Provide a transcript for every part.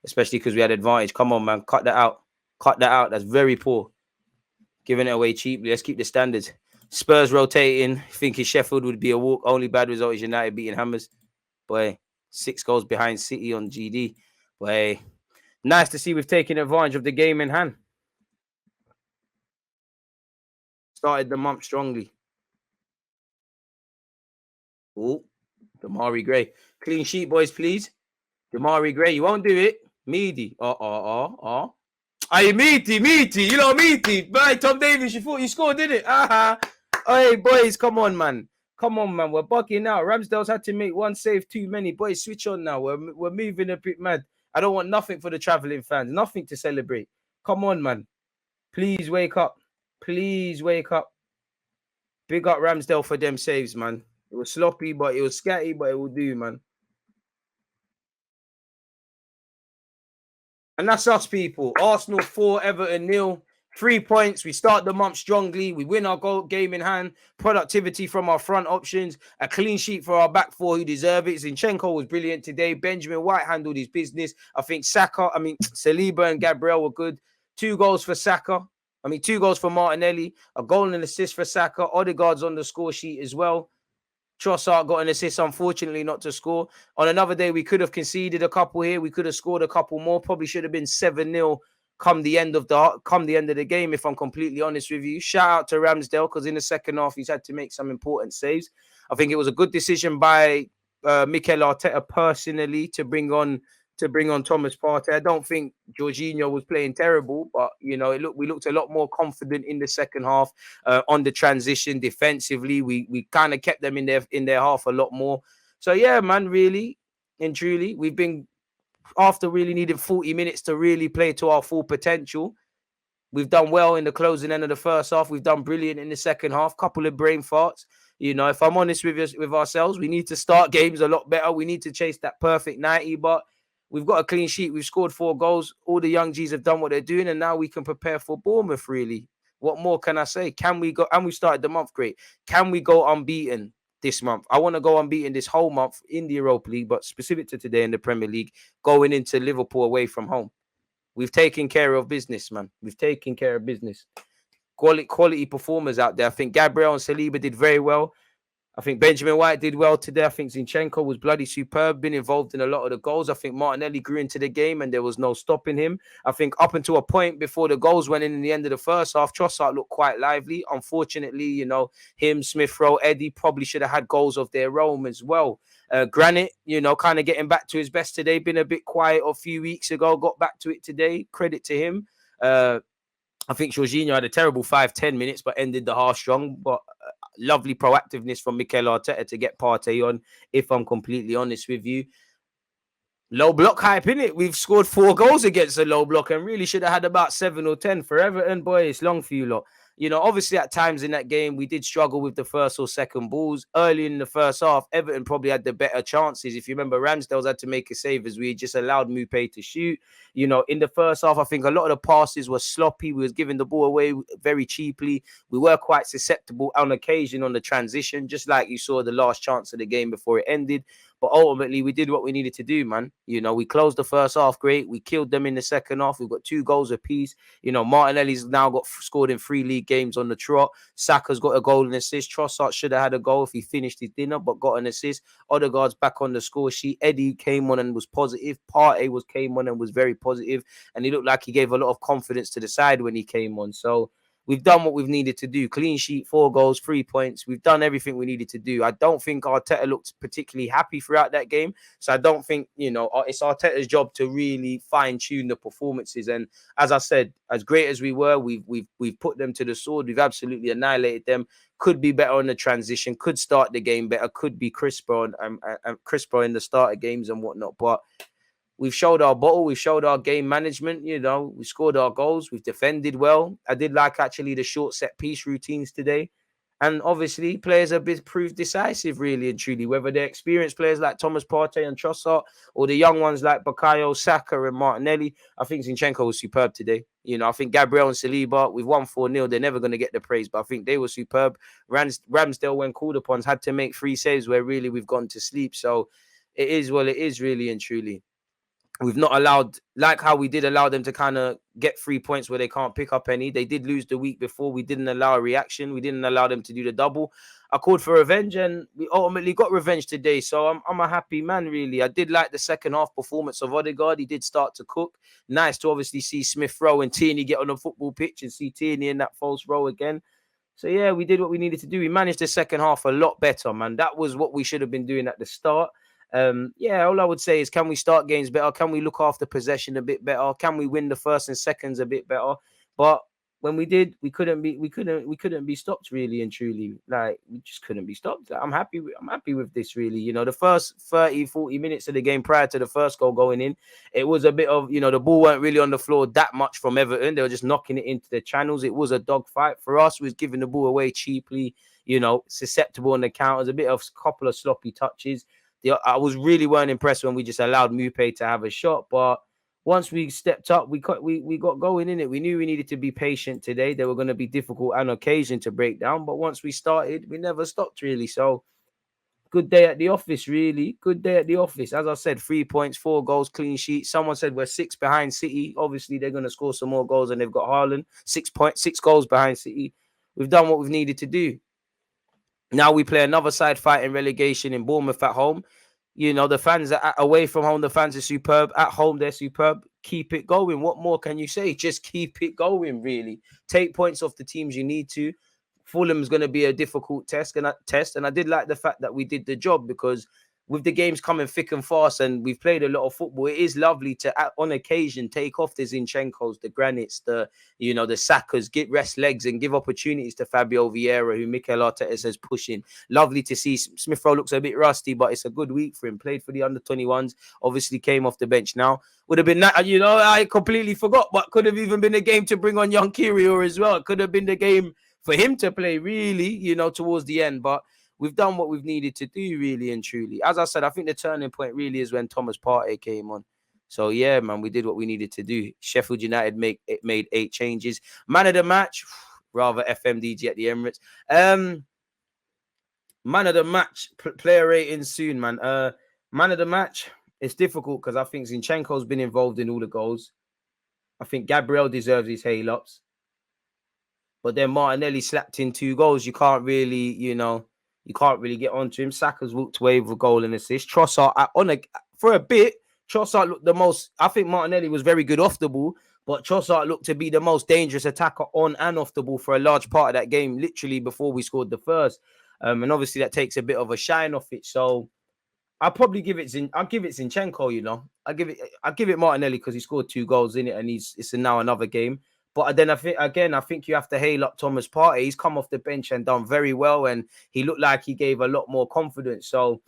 especially because we had advantage. Come on, man. Cut that out. Cut that out. That's very poor. Giving it away cheaply. Let's keep the standards. Spurs rotating. Thinking Sheffield would be a walk. Only bad result is United beating Hammers. Boy, 6 goals behind City on GD. Boy, nice to see we've taken advantage of the game in hand. Started the month strongly. Oh, Damari Gray. Clean sheet, boys, please. Damari Gray, you won't do it. Meaty. Hey, meaty. You know, meaty. Bye, Tom Davis, you thought you scored, didn't it? Hey, boys, come on, man. Come on, man. We're bugging out. Ramsdale's had to make one save too many. Boys, switch on now. We're moving a bit mad. I don't want nothing for the traveling fans. Nothing to celebrate. Come on, man. Please wake up. Please wake up. Big up Ramsdale for them saves, man. It was sloppy, but it was scatty, but it will do, man. And that's us, people. Arsenal 4, Everton 0. 3 points. We start the month strongly. We win our game in hand. Productivity from our front options. A clean sheet for our back four who deserve it. Zinchenko was brilliant today. Benjamin White handled his business. I think Saliba and Gabriel were good. 2 goals for Saka. 2 goals for Martinelli. A goal and an assist for Saka. Odegaard's on the score sheet as well. Trossard got an assist, unfortunately not to score. On another day, we could have conceded a couple here. We could have scored a couple more. Probably should have been 7-0 come the end of the game, if I'm completely honest with you. Shout out to Ramsdale, because in the second half, he's had to make some important saves. I think it was a good decision by Mikel Arteta personally to bring on Thomas Partey. I don't think Jorginho was playing terrible, but we looked a lot more confident in the second half on the transition defensively. We kind of kept them in their half a lot more. So yeah, man, really and truly, we've been, after really needing 40 minutes to really play to our full potential, we've done well in the closing end of the first half. We've done brilliant in the second half. Couple of brain farts. If I'm honest with ourselves, we need to start games a lot better. We need to chase that perfect 90, but we've got a clean sheet. We've scored 4 goals. All the young G's have done what they're doing, and now we can prepare for Bournemouth, really. What more can I say? Can we go? And we started the month great. Can we go unbeaten this month? I want to go unbeaten this whole month in the Europa League, but specific to today in the Premier League, going into Liverpool away from home. We've taken care of business, man. We've taken care of business. Quality performers out there. I think Gabriel and Saliba did very well. I think Benjamin White did well today. I think Zinchenko was bloody superb, been involved in a lot of the goals. I think Martinelli grew into the game and there was no stopping him. I think up until a point before the goals went in the end of the first half, Trossard looked quite lively. Unfortunately, him, Smith Rowe, Eddie probably should have had goals of their own as well. Granit, kind of getting back to his best today. Been a bit quiet a few weeks ago, got back to it today. Credit to him. I think Jorginho had a terrible 5-10 minutes, but ended the half strong. But lovely proactiveness from Mikel Arteta to get Partey on, if I'm completely honest with you. Low block hype, innit? We've scored 4 goals against a low block and really should have had about 7 or 10 for Everton. Boy, it's long for you lot. Obviously at times in that game, we did struggle with the first or second balls. Early in the first half, Everton probably had the better chances. If you remember, Ramsdale's had to make a save as we just allowed Mupé to shoot. In the first half, I think a lot of the passes were sloppy. We was giving the ball away very cheaply. We were quite susceptible on occasion on the transition, just like you saw the last chance of the game before it ended. But ultimately, we did what we needed to do, man. We closed the first half great. We killed them in the second half. We've got 2 goals apiece. Martinelli's now got scored in 3 league games on the trot. Saka's got a goal and assist. Trossard should have had a goal if he finished his dinner, but got an assist. Odegaard's back on the score sheet. Eddie came on and was positive. Partey came on and was very positive. And he looked like he gave a lot of confidence to the side when he came on. So we've done what we've needed to do. Clean sheet, 4 goals, 3 points. We've done everything we needed to do. I don't think Arteta looked particularly happy throughout that game. So I don't think, it's Arteta's job to really fine-tune the performances. And as I said, as great as we were, we've put them to the sword. We've absolutely annihilated them. Could be better on the transition. Could start the game better. Could be crisper in the start of games and whatnot. But we've showed our bottle. We've showed our game management. We scored our goals. We've defended well. I did like actually the short set piece routines today. And obviously, players have been proved decisive, really and truly, whether they're experienced players like Thomas Partey and Trossard or the young ones like Bukayo, Saka and Martinelli. I think Zinchenko was superb today. I think Gabriel and Saliba, we've won 4-0. They're never going to get the praise, but I think they were superb. Ramsdale, when called upon, had to make 3 saves where really we've gone to sleep. So it is, well, it is really and truly. We've not allowed, like how we did allow them to kind of get 3 points where they can't pick up any. They did lose the week before. We didn't allow a reaction. We didn't allow them to do the double. I called for revenge, and we ultimately got revenge today. So I'm a happy man, really. I did like the second half performance of Odegaard. He did start to cook. Nice to obviously see Smith Rowe and Tierney get on the football pitch and see Tierney in that false row again. So, yeah, we did what we needed to do. We managed the second half a lot better, man. That was what we should have been doing at the start. Yeah, all I would say is, can we start games better? Can we look after possession a bit better? Can we win the first and seconds a bit better? But when we did, we couldn't be stopped, really and truly. Like, we just couldn't be stopped. I'm happy with this, really. You know, the first 30, 40 minutes of the game prior to the first goal going in, it was a bit of, the ball weren't really on the floor that much from Everton. They were just knocking it into the channels. It was a dogfight. For us, we was giving the ball away cheaply, susceptible on the counters, a bit of couple of sloppy touches. I was really weren't impressed when we just allowed Mupe to have a shot, but once we stepped up, we got going in it. We knew we needed to be patient today. There were going to be difficult on occasion to break down, but once we started, we never stopped, really. So good day at the office, really. Good day at the office. As I said, 3 points, 4 goals, clean sheet. Someone said we're 6 behind City. Obviously, they're going to score some more goals, and they've got Haaland. 6 points, 6 goals behind City. We've done what we've needed to do. Now we play another side fighting relegation in Bournemouth at home. The fans are away from home. The fans are superb. At home, they're superb. Keep it going. What more can you say? Just keep it going, really. Take points off the teams you need to. Fulham's going to be a difficult test. And I did like the fact that we did the job, because with the games coming thick and fast and we've played a lot of football, it is lovely to, on occasion, take off the Zinchenkos, the Granites, the Sakas, get rest legs and give opportunities to Fabio Vieira, who Mikel Arteta says pushing. Lovely to see. Smith Rowe looks a bit rusty, but it's a good week for him. Played for the under-21s, obviously came off the bench now. Would have been that, I completely forgot, but could have even been a game to bring on young Kirio as well. It could have been the game for him to play, really, towards the end, but we've done what we've needed to do, really and truly. As I said, I think the turning point really is when Thomas Partey came on. So, yeah, man, we did what we needed to do. Sheffield United made 8 changes. Man of the match, rather FMDG at the Emirates. Man of the match, player rating soon, man. Man of the match, it's difficult because I think Zinchenko's been involved in all the goals. I think Gabriel deserves his hail-ups. But then Martinelli slapped in 2 goals. You can't really, you can't really get onto him. Saka's walked away with a goal and assist. Trossard, for a bit, Trossard looked the most. I think Martinelli was very good off the ball, but Trossard looked to be the most dangerous attacker on and off the ball for a large part of that game, literally before we scored the first. And obviously that takes a bit of a shine off it. So I'll probably give it Zinchenko, I give it Martinelli because he scored 2 goals in it, and it's now another game. But then I think you have to hail up Thomas Partey. He's come off the bench and done very well, and he looked like he gave a lot more confidence. So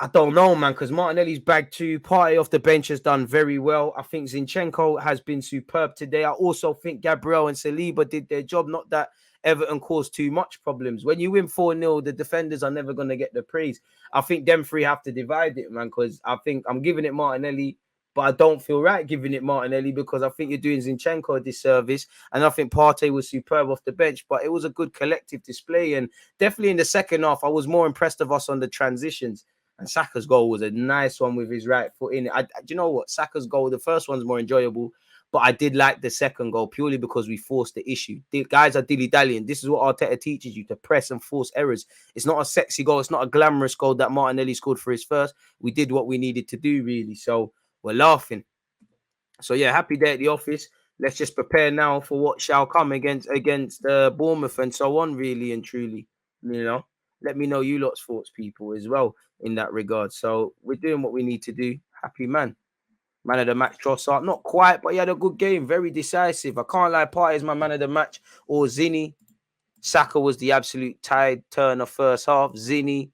I don't know, man, because Martinelli's bagged 2. Partey off the bench has done very well. I think Zinchenko has been superb today. I also think Gabriel and Saliba did their job. Not that Everton caused too much problems. When you win 4-0, the defenders are never going to get the praise. I think them 3 have to divide it, man, because I think I'm giving it Martinelli, but I don't feel right giving it Martinelli because I think you're doing Zinchenko a disservice. And I think Partey was superb off the bench, but it was a good collective display. And definitely in the second half, I was more impressed of us on the transitions. And Saka's goal was a nice one with his right foot in it. Do you know what? Saka's goal, the first one's more enjoyable, but I did like the second goal purely because we forced the issue. The guys are dilly-dallying. This is what Arteta teaches you, to press and force errors. It's not a sexy goal. It's not a glamorous goal that Martinelli scored for his first. We did what we needed to do, really. So we're laughing. So, yeah, happy day at the office. Let's just prepare now for what shall come against Bournemouth and so on, really and truly. Let me know you lot's thoughts, people, as well in that regard. So we're doing what we need to do. Happy man. Man of the match, Trossard. Not quite, but he had a good game. Very decisive. I can't lie. Partey is my man of the match. Or Zinni. Saka was the absolute tide turner first half. Zinni,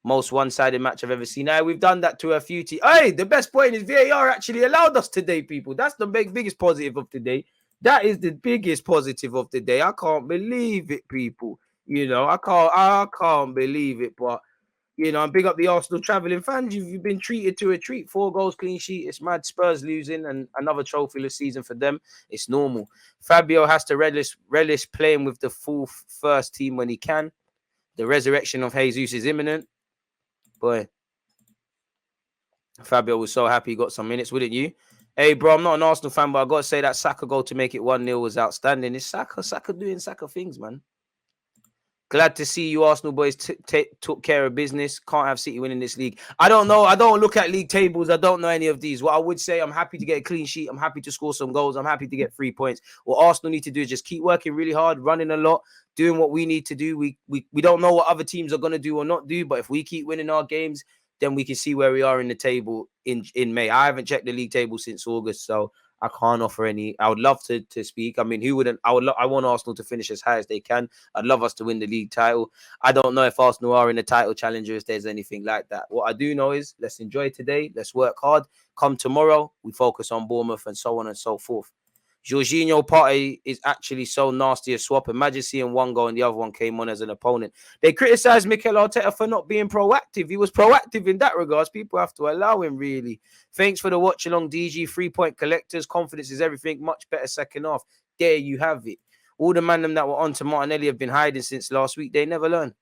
most one-sided match I've ever seen. Now, we've done that to a few teams. Hey, the best point is VAR actually allowed us today, people. That's the biggest positive of today. That is the biggest positive of the day. I can't believe it, people. I can't believe it, but and big up the Arsenal travelling fans. You've been treated to a treat. 4 goals, clean sheet. It's mad. Spurs losing and another trophyless season for them. It's normal. Fabio has to relish playing with the full first team when he can. The resurrection of Jesus is imminent. Boy, Fabio was so happy he got some minutes, wouldn't you? Hey, bro, I'm not an Arsenal fan, but I got to say that Saka goal to make it 1-0 was outstanding. It's Saka doing Saka things, man. Glad to see you Arsenal boys took care of business. Can't have City winning this league. I don't know. I don't look at league tables. I don't know any of these. What I would say, I'm happy to get a clean sheet. I'm happy to score some goals. I'm happy to get 3 points. What Arsenal need to do is just keep working really hard, running a lot, doing what we need to do. We don't know what other teams are going to do or not do, but if we keep winning our games, then we can see where we are in the table in May. I haven't checked the league table since August, so I can't offer any. I would love to speak. I mean, who wouldn't? I want Arsenal to finish as high as they can. I'd love us to win the league title. I don't know if Arsenal are in the title challenger, if there's anything like that. What I do know is let's enjoy today. Let's work hard. Come tomorrow, we focus on Bournemouth and so on and so forth. Jorginho Partey is actually so nasty a swap. Imagine seeing one goal and the other one came on as an opponent. They criticised Mikel Arteta for not being proactive. He was proactive in that regards. People have to allow him, really. Thanks for the watch along, DG. 3-point collectors. Confidence is everything. Much better second half. There you have it. All the man them that were on to Martinelli have been hiding since last week. They never learn.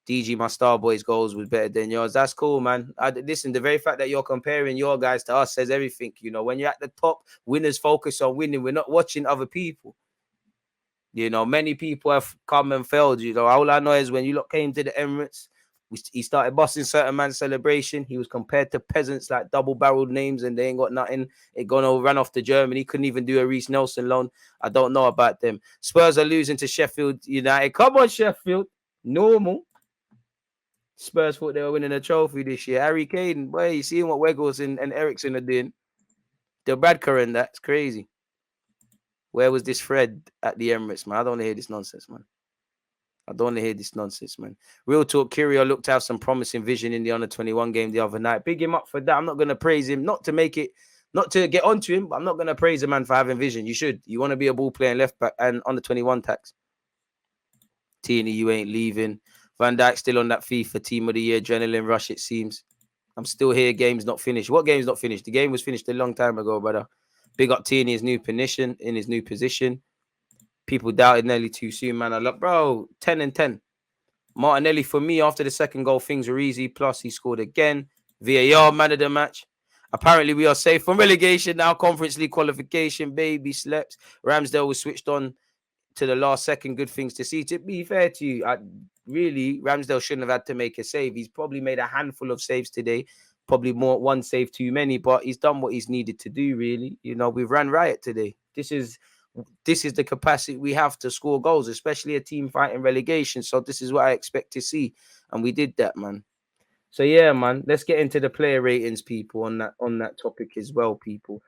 DG, my Star Boys goals was better than yours. That's cool, man. Listen, the very fact that you're comparing your guys to us says everything. You know, when you're at the top, winners focus on winning. We're not watching other people. You know, many people have come and failed. You know, all I know is when you lot came to the Emirates, he started busting certain man's celebration. He was compared to peasants like double-barreled names and they ain't got nothing. It ran off to Germany. Couldn't even do a Reece Nelson loan. I don't know about them. Spurs are losing to Sheffield United. Come on, Sheffield. Normal. Spurs thought they were winning a trophy this year. Harry Kane, boy, you seeing what Weggles and Ericsson are doing? The Bradker, that's crazy. Where was this Fred at the Emirates, man? I don't want to hear this nonsense, man. Real talk, Kyrgios looked to have some promising vision in the under-21 game the other night. Big him up for that. I'm not going to praise him, not to get onto him, but I'm not going to praise a man for having vision. You should. You want to be a ball playing left back and under-21 tax. Tierney, you ain't leaving. Van Dijk still on that FIFA team of the year adrenaline rush, it seems. I'm still here. Game's not finished. What game's not finished? The game was finished a long time ago, brother. Big up Tierney, his new position. People doubted Nelly too soon, man. I love, bro, 10 and 10. Martinelli, for me, after the second goal, things were easy. Plus, he scored again. VAR, man of the match. Apparently, we are safe from relegation now. Conference League qualification, baby slept. Ramsdale was switched on to the last second. Good things to see. To be fair to you, really, Ramsdale shouldn't have had to make a save. He's probably made a handful of saves today. Probably one save too many, but he's done what he's needed to do, really. You know, we've ran riot today. This is the capacity we have to score goals, especially a team fighting relegation. So this is what I expect to see. And we did that, man. So, yeah, man, let's get into the player ratings, people, on that topic as well, people.